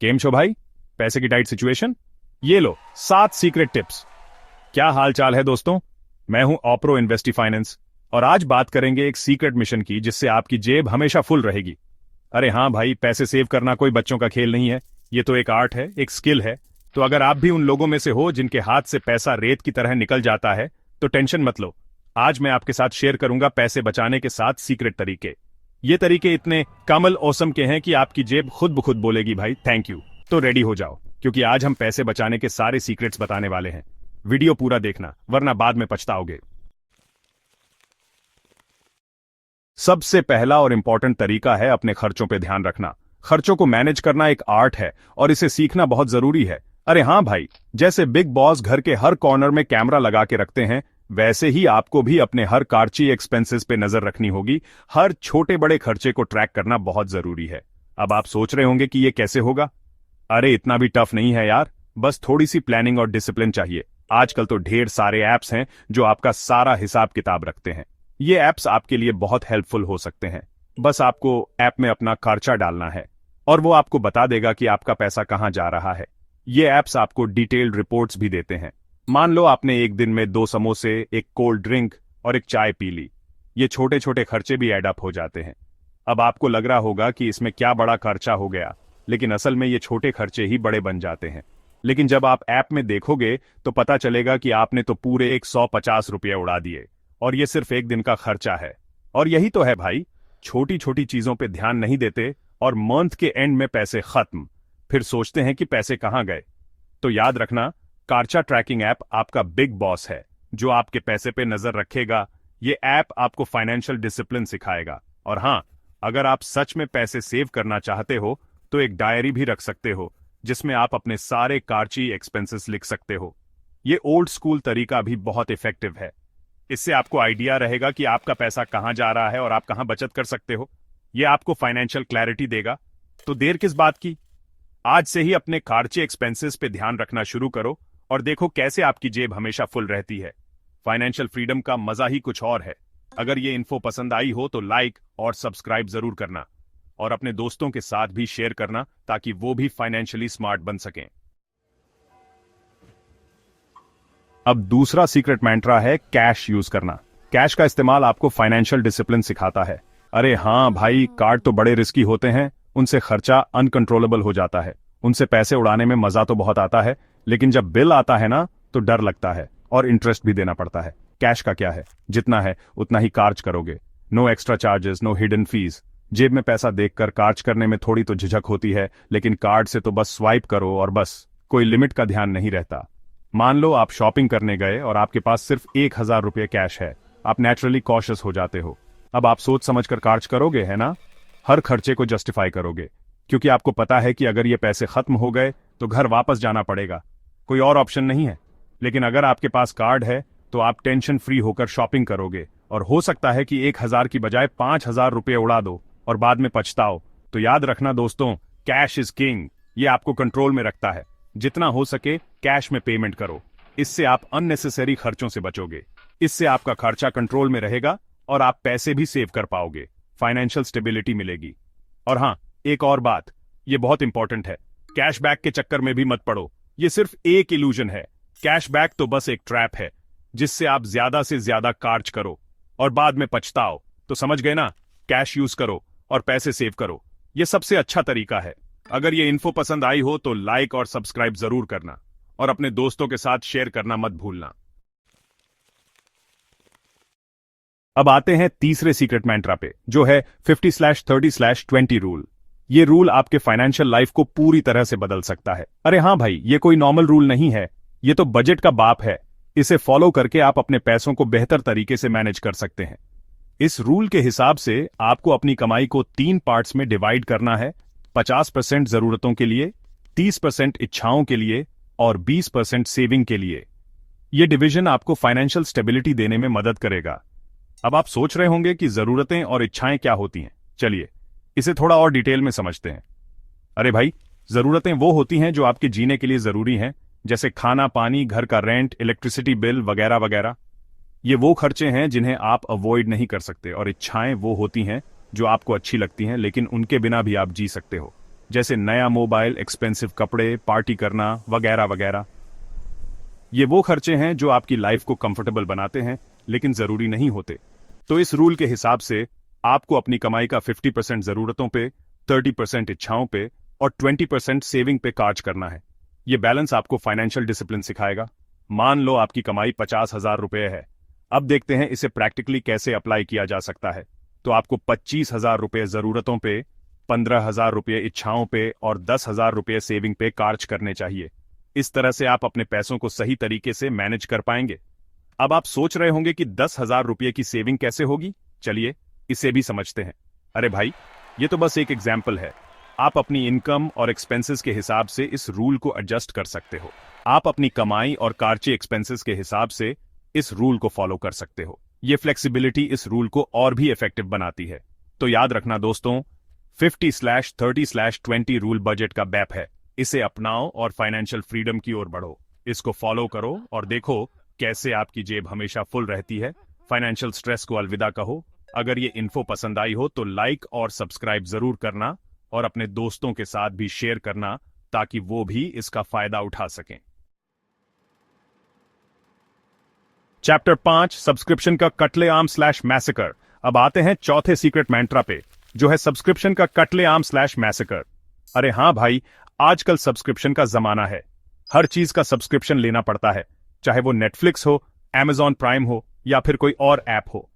केम छो भाई? पैसे की टाइट सिचुएशन? ये लो 7 सीक्रेट टिप्स। क्या हाल चाल है दोस्तों? मैं हूं ऑप्रो इन्वेस्टी फाइनेंस और आज बात करेंगे एक सीक्रेट मिशन की जिससे आपकी जेब हमेशा फुल रहेगी। अरे हाँ भाई, पैसे सेव करना कोई बच्चों का खेल नहीं है। ये तो एक आर्ट है, एक स्किल है। तो अगर आप भी उन लोगों में से हो जिनके हाथ से पैसा रेत की तरह निकल जाता है तो टेंशन मत लो। आज मैं आपके साथ शेयर करूंगा पैसे बचाने के 7 सीक्रेट तरीके। ये तरीके इतने कमल औसम के हैं कि आपकी जेब खुद ब खुद बोलेगी भाई थैंक यू। तो रेडी हो जाओ, क्योंकि आज हम पैसे बचाने के सारे सीक्रेट्स बताने वाले हैं। वीडियो पूरा देखना वरना बाद में पछताओगे। सबसे पहला और इंपॉर्टेंट तरीका है अपने खर्चों पे ध्यान रखना। खर्चों को मैनेज करना एक आर्ट है और इसे सीखना बहुत जरूरी है। अरे हाँ भाई, जैसे बिग बॉस घर के हर कॉर्नर में कैमरा लगा के रखते हैं, वैसे ही आपको भी अपने हर कार्ची एक्सपेंसेस पे नजर रखनी होगी। हर छोटे बड़े खर्चे को ट्रैक करना बहुत जरूरी है। अब आप सोच रहे होंगे कि ये कैसे होगा? अरे इतना भी टफ नहीं है यार, बस थोड़ी सी प्लानिंग और डिसिप्लिन चाहिए। आजकल तो ढेर सारे ऐप्स हैं जो आपका सारा हिसाब किताब रखते हैं। ये ऐप्स आपके लिए बहुत हेल्पफुल हो सकते हैं। बस आपको ऐप में अपना खर्चा डालना है और वो आपको बता देगा कि आपका पैसा कहां जा रहा है। ये ऐप्स आपको डिटेल्ड रिपोर्ट्स भी देते हैं। मान लो आपने एक दिन में 2 समोसे, एक कोल्ड ड्रिंक और एक चाय पी ली। ये छोटे छोटे खर्चे भी ऐड अप हो जाते हैं। अब आपको लग रहा होगा कि इसमें क्या बड़ा खर्चा हो गया, लेकिन असल में ये छोटे खर्चे ही बड़े बन जाते हैं। लेकिन जब आप ऐप में देखोगे तो पता चलेगा कि आपने तो पूरे 150 रुपये उड़ा दिए और ये सिर्फ एक दिन का खर्चा है। और यही तो है भाई, छोटी छोटी चीजों पे ध्यान नहीं देते और मंथ के एंड में पैसे खत्म। फिर सोचते हैं कि पैसे कहां गए। तो याद रखना, खर्चा ट्रैकिंग ऐप आपका बिग बॉस है जो आपके पैसे पे नजर रखेगा। ये ऐप आपको फाइनेंशियल डिसिप्लिन सिखाएगा। और हां, अगर आप सच में पैसे सेव करना चाहते हो तो एक डायरी भी रख सकते हो जिसमें आप अपने सारे खर्ची एक्सपेंसेस लिख सकते हो। ये ओल्ड स्कूल तरीका भी बहुत इफेक्टिव है। इससे आपको आइडिया रहेगा कि आपका पैसा कहां जा रहा है और आप कहां बचत कर सकते हो। ये आपको फाइनेंशियल क्लैरिटी देगा। तो देर किस बात की, आज से ही अपने खर्चे एक्सपेंसेस पे ध्यान रखना शुरू करो और देखो कैसे आपकी जेब हमेशा फुल रहती है। फाइनेंशियल फ्रीडम का मजा ही कुछ और है। अगर ये इन्फो पसंद आई हो तो लाइक और सब्सक्राइब जरूर करना और अपने दोस्तों के साथ भी शेयर करना ताकि वो भी फाइनेंशियली स्मार्ट बन सकें। अब दूसरा सीक्रेट मैंट्रा है कैश यूज करना। कैश का इस्तेमाल आपको फाइनेंशियल डिसिप्लिन सिखाता है। अरे हाँ भाई, कार्ड तो बड़े रिस्की होते हैं, उनसे खर्चा अनकंट्रोलेबल हो जाता है। उनसे पैसे उड़ाने में मजा तो बहुत आता है, लेकिन जब बिल आता है ना तो डर लगता है और इंटरेस्ट भी देना पड़ता है। कैश का क्या है, जितना है उतना ही चार्ज करोगे। No extra charges, no hidden fees. जेब में पैसा देखकर चार्ज करने में थोड़ी तो झिझक होती है, लेकिन कार्ड से तो बस स्वाइप करो और बस, कोई लिमिट का ध्यान नहीं रहता। मान लो आप शॉपिंग करने गए और आपके पास सिर्फ 1000 रुपये कैश है। आप नेचुरली कॉशियस हो जाते हो। अब आप सोच समझकर खर्च करोगे, है ना? हर खर्चे को जस्टिफाई करोगे, क्योंकि आपको पता है कि अगर ये पैसे खत्म हो गए तो घर वापस जाना पड़ेगा, कोई और ऑप्शन नहीं है। लेकिन अगर आपके पास कार्ड है तो आप टेंशन फ्री होकर शॉपिंग करोगे और हो सकता है कि 1000 की बजाय 5000 रुपये उड़ा दो और बाद में पछताओ। तो याद रखना दोस्तों, कैश इज किंग। ये आपको कंट्रोल में रखता है। जितना हो सके कैश में पेमेंट करो। इससे आप अननेसेसरी खर्चों से बचोगे। इससे आपका खर्चा कंट्रोल में रहेगा और आप पैसे भी सेव कर पाओगे। फाइनेंशियल स्टेबिलिटी मिलेगी। और हां, एक और बात, ये बहुत इंपॉर्टेंट है, कैशबैक के चक्कर में भी मत पड़ो। ये सिर्फ एक इल्यूजन है। कैशबैक तो बस एक ट्रैप है जिससे आप ज्यादा से ज्यादा खर्च करो और बाद में पछताओ। तो समझ गए ना? कैश यूज करो और पैसे सेव करो। ये सबसे अच्छा तरीका है। अगर ये इन्फो पसंद आई हो तो लाइक और सब्सक्राइब जरूर करना और अपने दोस्तों के साथ शेयर करना मत भूलना। अब आते हैं तीसरे सीक्रेट मैंट्रा पे, जो है 50/30/20 रूल। ये रूल आपके फाइनेंशियल लाइफ को पूरी तरह से बदल सकता है। अरे हाँ भाई, ये कोई नॉर्मल रूल नहीं है, ये तो बजट का बाप है। इसे फॉलो करके आप अपने पैसों को बेहतर तरीके से मैनेज कर सकते हैं। इस रूल के हिसाब से आपको अपनी कमाई को 3 पार्ट्स में डिवाइड करना है। 50% जरूरतों के लिए, 30% इच्छाओं के लिए और 20% सेविंग के लिए। यह डिवीजन आपको फाइनेंशियल स्टेबिलिटी देने में मदद करेगा। अब आप सोच रहे होंगे कि जरूरतें और इच्छाएं क्या होती हैं। चलिए इसे थोड़ा और डिटेल में समझते हैं। अरे भाई, जरूरतें वो होती हैं जो आपके जीने के लिए जरूरी हैं, जैसे खाना, पानी, घर का रेंट, इलेक्ट्रिसिटी बिल वगैरह वगैरह। ये वो खर्चे हैं जिन्हें आप अवॉइड नहीं कर सकते। और इच्छाएं वो होती हैं जो आपको अच्छी लगती हैं लेकिन उनके बिना भी आप जी सकते हो। जैसे नया मोबाइल, एक्सपेंसिव कपड़े, पार्टी करना वगैरह वगैरह। ये वो खर्चे हैं जो आपकी लाइफ को कंफर्टेबल बनाते हैं लेकिन जरूरी नहीं होते। तो इस रूल के हिसाब से आपको अपनी कमाई का 50% जरूरतों पे, 30% इच्छाओं पे और 20% सेविंग पे खर्च करना है। ये बैलेंस आपको फाइनेंशियल डिसिप्लिन सिखाएगा। मान लो आपकी कमाई 50,000 रुपये है। अब देखते हैं इसे प्रैक्टिकली कैसे अप्लाई किया जा सकता है। तो आपको 25,000 रुपये जरूरतों पे, 15,000 रुपये इच्छाओं पे और 10,000 रुपये सेविंग पे खर्च करने चाहिए। इस तरह से आप अपने पैसों को सही तरीके से मैनेज कर पाएंगे। अब आप सोच रहे होंगे कि 10,000 रुपये की सेविंग कैसे होगी। चलिए इसे भी समझते हैं। अरे भाई, ये तो बस एक एग्जाम्पल है। आप अपनी इनकम और एक्सपेंसेस के हिसाब से इस रूल को एडजस्ट कर सकते हो। आप अपनी कमाई और खर्चे एक्सपेंसेस के हिसाब से इस रूल को फॉलो कर सकते हो। ये फ्लेक्सिबिलिटी इस रूल को और भी इफेक्टिव बनाती है। तो याद रखना दोस्तों, 50/30/20 रूल बजट का बैप है। इसे अपनाओ और फाइनेंशियल फ्रीडम की ओर बढ़ो। इसको फॉलो करो और देखो कैसे आपकी जेब हमेशा फुल रहती है। फाइनेंशियल स्ट्रेस को अलविदा कहो। अगर ये इन्फो पसंद आई हो तो लाइक और सब्सक्राइब जरूर करना और अपने दोस्तों के साथ भी शेयर करना ताकि वो भी इसका फायदा उठा सकें। चैप्टर 5, सब्सक्रिप्शन का कत्लेआम/मैसेकर। अब आते हैं चौथे सीक्रेट मैंट्रा पे, जो है सब्सक्रिप्शन का कत्लेआम/मैसेकर। अरे हां भाई, आजकल सब्सक्रिप्शन का जमाना है। हर चीज का सब्सक्रिप्शन लेना पड़ता है, चाहे वो नेटफ्लिक्स हो, Amazon प्राइम हो या फिर कोई और ऐप हो।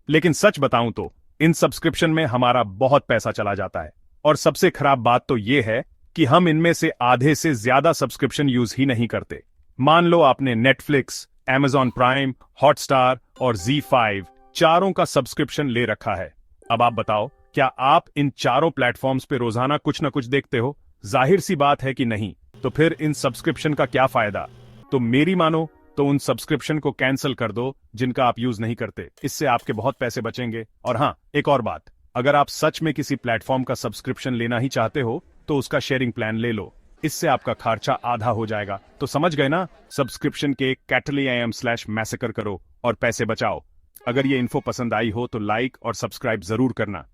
लेकिन सच बताऊं तो इन सब्सक्रिप्शन में हमारा बहुत पैसा चला जाता है। और सबसे खराब बात तो ये है कि हम इनमें से आधे से ज्यादा सब्सक्रिप्शन यूज ही नहीं करते। मान लो आपने नेटफ्लिक्स, Amazon प्राइम, हॉटस्टार और Z5 चारों का सब्सक्रिप्शन ले रखा है। अब आप बताओ, क्या आप इन चारों प्लेटफॉर्म्स पे रोजाना कुछ ना कुछ देखते हो? जाहिर सी बात है कि नहीं। तो फिर इन सब्सक्रिप्शन का क्या फायदा? तो मेरी मानो तो उन सब्सक्रिप्शन को कैंसिल कर दो जिनका आप यूज नहीं करते। इससे आपके बहुत पैसे बचेंगे। और हाँ, एक और बात, अगर आप सच में किसी प्लेटफॉर्म का सब्सक्रिप्शन लेना ही चाहते हो तो उसका शेयरिंग प्लान ले लो। इससे आपका खर्चा आधा हो जाएगा। तो समझ गए ना, सब्सक्रिप्शन के कत्लेआम/मैसेकर करो और पैसे बचाओ। अगर ये इन्फो पसंद आई हो तो लाइक और सब्सक्राइब जरूर करना।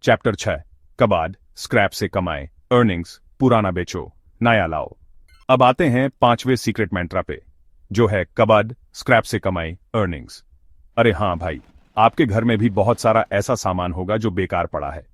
चैप्टर 6, कबाड़ स्क्रैप से कमाए अर्निंग्स। पुराना बेचो, नया लाओ। अब आते हैं 5वें सीक्रेट मैंट्रा पे, जो है कबाड़ स्क्रैप से कमाए अर्निंग्स। अरे हां भाई, आपके घर में भी बहुत सारा ऐसा सामान होगा जो बेकार पड़ा है।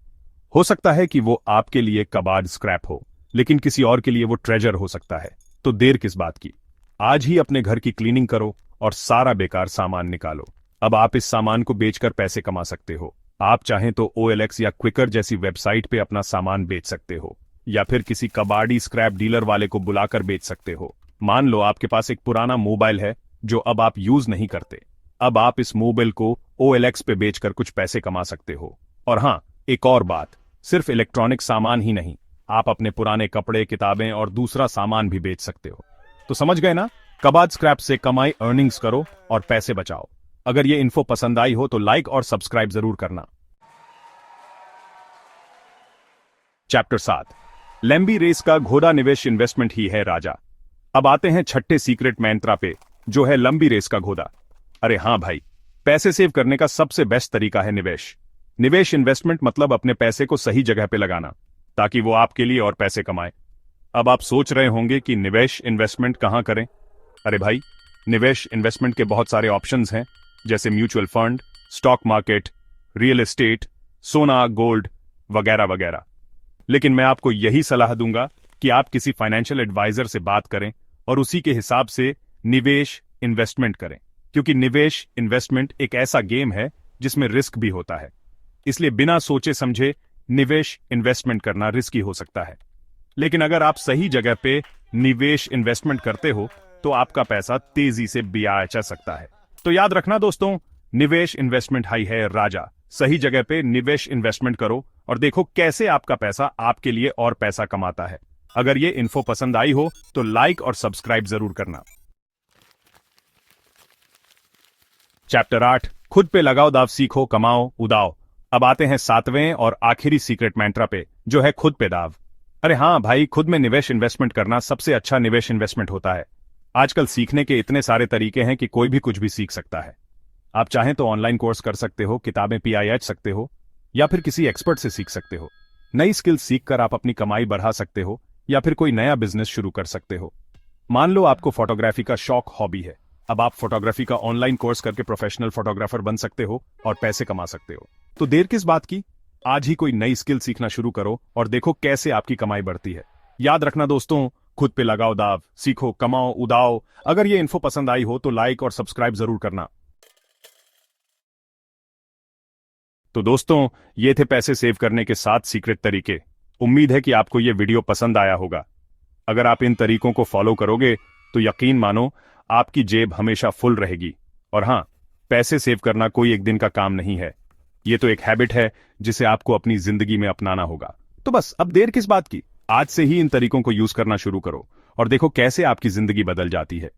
हो सकता है कि वो आपके लिए कबाड़ स्क्रैप हो, लेकिन किसी और के लिए वो ट्रेजर हो सकता है। तो देर किस बात की, आज ही अपने घर की क्लीनिंग करो और सारा बेकार सामान निकालो। अब आप इस सामान को बेचकर पैसे कमा सकते हो। आप चाहें तो OLX या क्विकर जैसी वेबसाइट पे अपना सामान बेच सकते हो, या फिर किसी कबाड़ी स्क्रैप डीलर वाले को बुलाकर बेच सकते हो। मान लो आपके पास एक पुराना मोबाइल है जो अब आप यूज नहीं करते। अब आप इस मोबाइल को OLX पे बेचकर कुछ पैसे कमा सकते हो। और हां, एक और बात, सिर्फ इलेक्ट्रॉनिक सामान ही नहीं, आप अपने पुराने कपड़े, किताबें और दूसरा सामान भी बेच सकते हो। तो समझ गए ना, कबाड़ स्क्रैप से कमाई अर्निंग्स करो और पैसे बचाओ। अगर ये इन्फो पसंद आई हो तो लाइक और सब्सक्राइब जरूर करना। चैप्टर 7, लंबी रेस का घोड़ा निवेश इन्वेस्टमेंट ही है राजा। अब आते हैं छठे सीक्रेट मैंत्रा पे, जो है लंबी रेस का घोड़ा। अरे हां भाई, पैसे सेव करने का सबसे बेस्ट तरीका है निवेश। निवेश इन्वेस्टमेंट मतलब अपने पैसे को सही जगह पे लगाना ताकि वो आपके लिए और पैसे कमाए। अब आप सोच रहे होंगे कि निवेश इन्वेस्टमेंट कहां करें। अरे भाई, निवेश इन्वेस्टमेंट के बहुत सारे ऑप्शंस हैं, जैसे mutual fund, stock market, real estate, सोना, गोल्ड वगैरह वगैरह। लेकिन मैं आपको यही सलाह दूंगा कि आप किसी फाइनेंशियल एडवाइजर से बात करें और उसी के हिसाब से निवेश इन्वेस्टमेंट करें, क्योंकि निवेश इन्वेस्टमेंट एक ऐसा गेम है जिसमें रिस्क भी होता है। इसलिए बिना सोचे समझे निवेश इन्वेस्टमेंट करना रिस्की हो सकता है। लेकिन अगर आप सही जगह पे निवेश इन्वेस्टमेंट करते हो तो आपका पैसा तेजी से ब्याज आ सकता है। तो याद रखना दोस्तों, निवेश इन्वेस्टमेंट हाई है राजा। सही जगह पे निवेश इन्वेस्टमेंट करो और देखो कैसे आपका पैसा आपके लिए और पैसा कमाता है। अगर ये इन्फो पसंद आई हो तो लाइक और सब्सक्राइब जरूर करना। चैप्टर 8, खुद पे लगाओ दाव, सीखो, कमाओ, उड़ाओ। अब आते हैं 7वें और आखिरी सीक्रेट मैंट्रा पे, जो है खुद पे दाव। अरे हां भाई, खुद में निवेश इन्वेस्टमेंट करना सबसे अच्छा निवेश इन्वेस्टमेंट होता है। आजकल सीखने के इतने सारे तरीके हैं कि कोई भी कुछ भी सीख सकता है। आप चाहें तो ऑनलाइन कोर्स कर सकते हो, किताबें पढ़ सकते हो, या फिर किसी एक्सपर्ट से सीख सकते हो। नई स्किल सीखकर आप अपनी कमाई बढ़ा सकते हो या फिर कोई नया बिजनेस शुरू कर सकते हो। मान लो आपको फोटोग्राफी का शौक हॉबी है, अब आप फोटोग्राफी का ऑनलाइन कोर्स करके प्रोफेशनल फोटोग्राफर बन सकते हो और पैसे कमा सकते हो। तो देर किस बात की, आज ही कोई नई स्किल सीखना शुरू करो और देखो कैसे आपकी कमाई बढ़ती है। याद रखना दोस्तों, खुद पे लगाओ दाव, सीखो, कमाओ, उड़ाओ। अगर ये इन्फो पसंद आई हो तो लाइक और सब्सक्राइब जरूर करना। तो दोस्तों, ये थे पैसे सेव करने के 7 सीक्रेट तरीके। उम्मीद है कि आपको ये वीडियो पसंद आया होगा। अगर आप इन तरीकों को फॉलो करोगे तो यकीन मानो आपकी जेब हमेशा फुल रहेगी। और हां, पैसे सेव करना कोई एक दिन का काम नहीं है, ये तो एक हैबिट है जिसे आपको अपनी जिंदगी में अपनाना होगा। तो बस अब देर किस बात की, आज से ही इन तरीकों को यूज करना शुरू करो और देखो कैसे आपकी जिंदगी बदल जाती है।